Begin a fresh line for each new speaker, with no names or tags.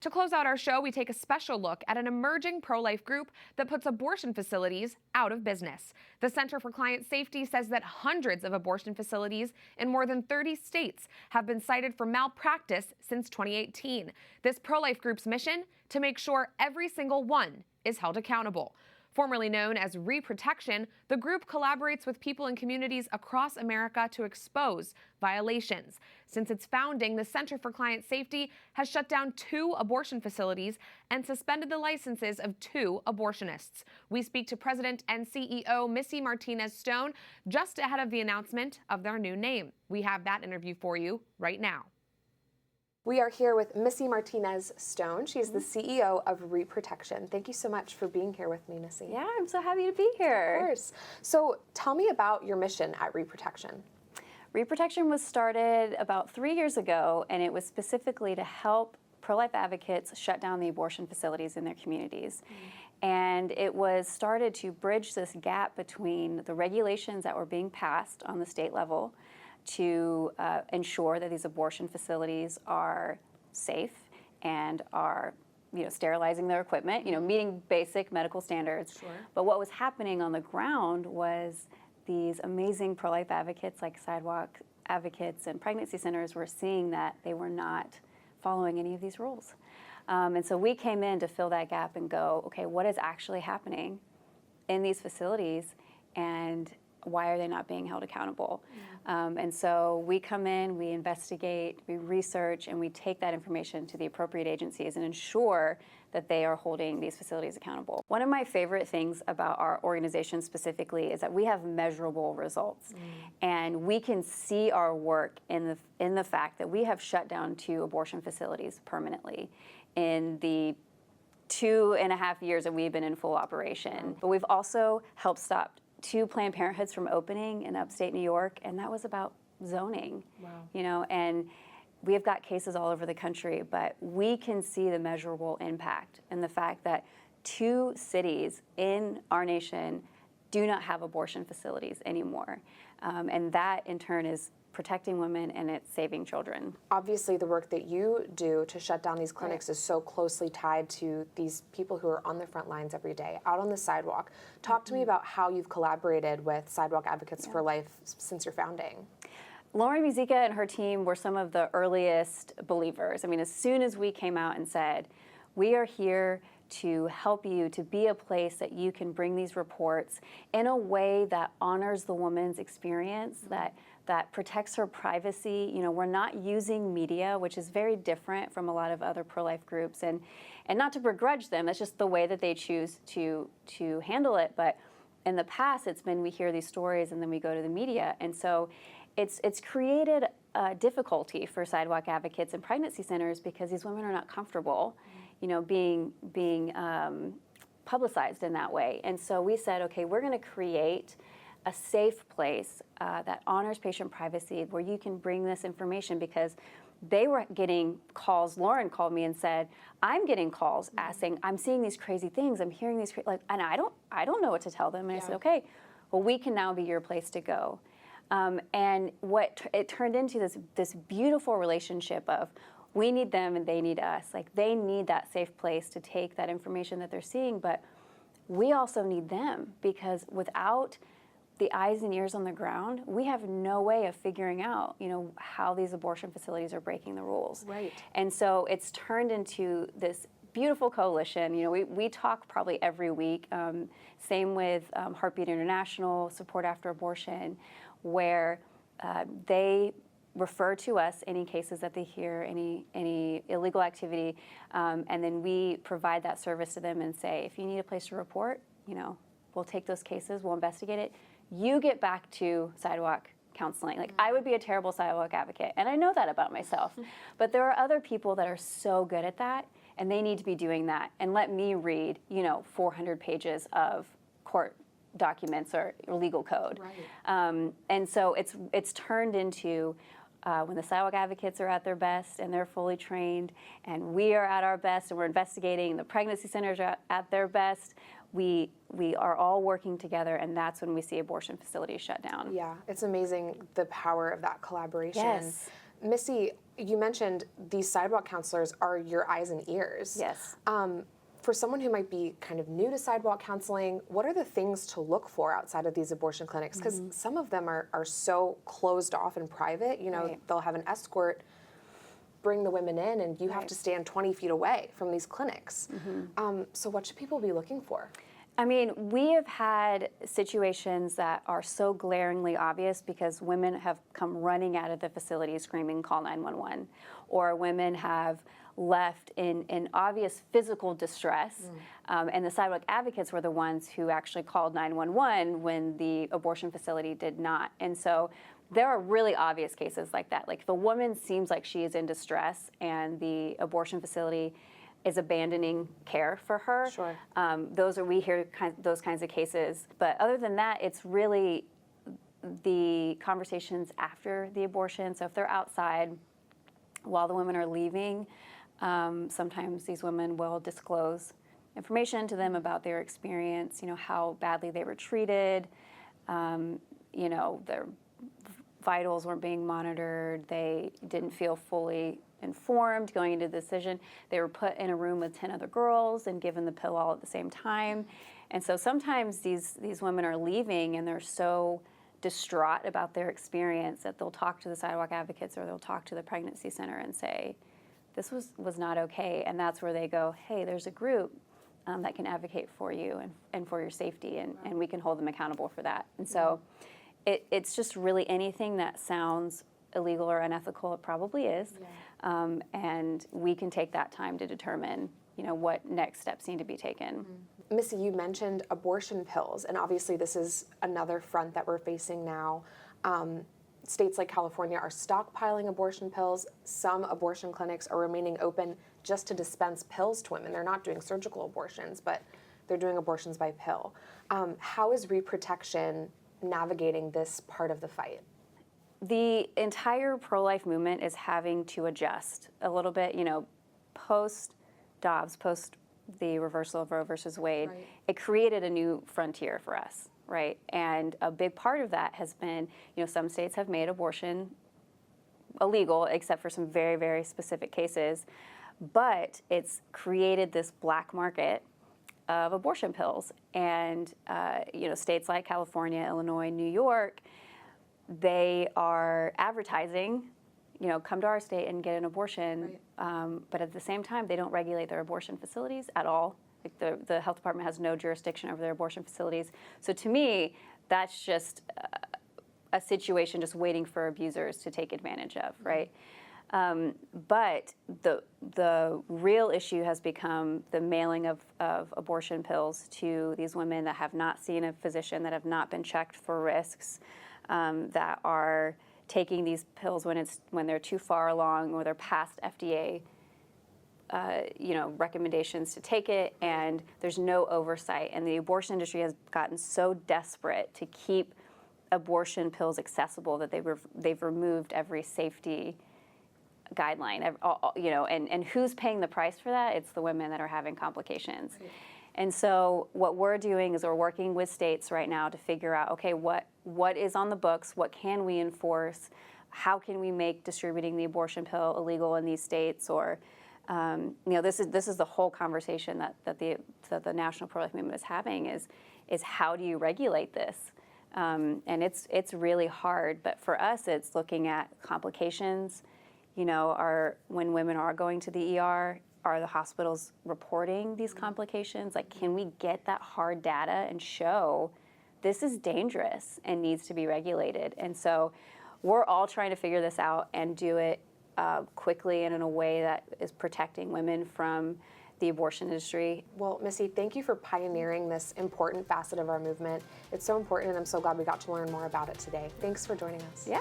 To close out our show, we take a special look at an emerging pro-life group that puts abortion facilities out of business. The Center for Client Safety says that hundreds of abortion facilities in more than 30 states have been cited for malpractice since 2018. This pro-life group's mission? To make sure every single one is held accountable. Formerly known as Repr, the group collaborates with people in communities across America to expose violations. Since its founding, the Center for Client Safety has shut down 2 abortion facilities and suspended the licenses of 2 abortionists. We speak to President and CEO Missy Martinez Stone just ahead of the announcement of their new name. We have that interview for you right now. We are here with Missy Martinez Stone. She's the CEO of Repr. Thank you so much for being here with me, Missy.
Yeah, I'm so happy to be here.
Of course. So tell me about your mission at Repr.
Repr was started about 3 years ago, and it was specifically to help pro-life advocates shut down the abortion facilities in their communities. And it was started to bridge this gap between the regulations that were being passed on the state level to ensure that these abortion facilities are safe and are, sterilizing their equipment, meeting basic medical standards.
Sure.
But what was happening on the ground was these amazing pro-life advocates like Sidewalk advocates and pregnancy centers were seeing that they were not following any of these rules. And so we came in to fill that gap and go, okay, what is actually happening in these facilities and why are they not being held accountable? And so we come in, we investigate, we research, and we take that information to the appropriate agencies and ensure that they are holding these facilities accountable. One of my favorite things about our organization specifically is that we have measurable results. And we can see our work in the fact that we have shut down 2 abortion facilities permanently in the 2.5 years that we've been in full operation. But we've also helped stop 2 Planned Parenthoods from opening in upstate New York, and that was about zoning.
Wow.
And we have got cases all over the country, but we can see the measurable impact and the fact that 2 cities in our nation do not have abortion facilities anymore. And that in turn is protecting women and it's saving children.
Obviously, the work that you do to shut down these clinics is so closely tied to these people who are on the front lines every day, out on the sidewalk. Talk to me about how you've collaborated with Sidewalk Advocates for Life since your founding.
Lauren Muzica and her team were some of the earliest believers. I mean, as soon as we came out and said, we are here to help you, to be a place that you can bring these reports in a way that honors the woman's experience, that protects her privacy. We're not using media, which is very different from a lot of other pro-life groups, and not to begrudge them, that's just the way that they choose to handle it. But in the past, it's been we hear these stories and then we go to the media, and so it's created difficulty for sidewalk advocates and pregnancy centers because these women are not comfortable, being publicized in that way. And so we said, okay, we're going to create a safe place that honors patient privacy where you can bring this information, because they were getting calls. Lauren called me and said, I'm getting calls asking, I'm seeing these crazy things, I'm hearing these, and I don't know what to tell them. And I said, okay, well, we can now be your place to go. And what it turned into this beautiful relationship of we need them and they need us. Like, they need that safe place to take that information that they're seeing, but we also need them, because without the eyes and ears on the ground, we have no way of figuring out, how these abortion facilities are breaking the rules.
Right.
And so it's turned into this beautiful coalition. We talk probably every week. Same with Heartbeat International, Support After Abortion, where they refer to us any cases that they hear, any illegal activity, and then we provide that service to them and say, if you need a place to report, we'll take those cases, we'll investigate it. You get back to sidewalk counseling. Like, I would be a terrible sidewalk advocate, and I know that about myself. But there are other people that are so good at that, and they need to be doing that. And let me read, 400 pages of court documents or legal code.
Right.
And so it's turned into when the sidewalk advocates are at their best and they're fully trained, and we are at our best and we're investigating, the pregnancy centers are at their best, we are all working together, and that's when we see abortion facilities shut down.
Yeah, it's amazing the power of that collaboration.
Yes.
Missy, you mentioned these sidewalk counselors are your eyes and ears.
Yes.
For someone who might be kind of new to sidewalk counseling, what are the things to look for outside of these abortion clinics? Because some of them are so closed off and private. You know,
Right.
they'll have an escort bring the women in, and you have to stand 20 feet away from these clinics. So what should people be looking for?
I mean, we have had situations that are so glaringly obvious because women have come running out of the facility screaming, call 911, or women have left in obvious physical distress, and the sidewalk advocates were the ones who actually called 911 when the abortion facility did not. And so there are really obvious cases like that. Like if a woman seems like she is in distress and the abortion facility is abandoning care for her,
Sure.
we hear those kinds of cases. But other than that, it's really the conversations after the abortion. So if they're outside while the women are leaving, sometimes these women will disclose information to them about their experience, how badly they were treated, their vitals weren't being monitored, they didn't feel fully informed going into the decision. They were put in a room with 10 other girls and given the pill all at the same time. And so sometimes these women are leaving and they're so distraught about their experience that they'll talk to the sidewalk advocates or they'll talk to the pregnancy center and say, this was not okay. And that's where they go, hey, there's a group that can advocate for you and for your safety, and we can hold them accountable for that. And so it's just really anything that sounds illegal or unethical, it probably is. And we can take that time to determine, what next steps need to be taken.
Missy, you mentioned abortion pills, and obviously this is another front that we're facing now. States like California are stockpiling abortion pills. Some abortion clinics are remaining open just to dispense pills to women. They're not doing surgical abortions, but they're doing abortions by pill. How is Reprotection navigating this part of the fight?
The entire pro-life movement is having to adjust a little bit, post Dobbs, post the reversal of Roe versus Wade.
Right.
It created a new frontier for us, right? And a big part of that has been, some states have made abortion illegal, except for some very, very specific cases, but it's created this black market of abortion pills. And, states like California, Illinois, New York, they are advertising, come to our state and get an abortion, but at the same time, they don't regulate their abortion facilities at all. Like the health department has no jurisdiction over their abortion facilities. So to me, that's just a situation just waiting for abusers to take advantage of, right? But the real issue has become the mailing of abortion pills to these women that have not seen a physician, that have not been checked for risks, that are taking these pills when they're too far along or they're past FDA recommendations to take it, and there's no oversight. And the abortion industry has gotten so desperate to keep abortion pills accessible that they've removed every safety guideline. And who's paying the price for that? It's the women that are having complications. Right. And so what we're doing is we're working with states right now to figure out, okay, what is on the books? What can we enforce? How can we make distributing the abortion pill illegal in these states? Or, this is the whole conversation that the National Pro-Life Movement is having is how do you regulate this? And it's really hard. But for us, it's looking at complications. When women are going to the ER, are the hospitals reporting these complications? Like, can we get that hard data and show this is dangerous and needs to be regulated? And so we're all trying to figure this out and do it quickly and in a way that is protecting women from the abortion industry.
Well, Missy, thank you for pioneering this important facet of our movement. It's so important, and I'm so glad we got to learn more about it today. Thanks for joining us.
Yeah.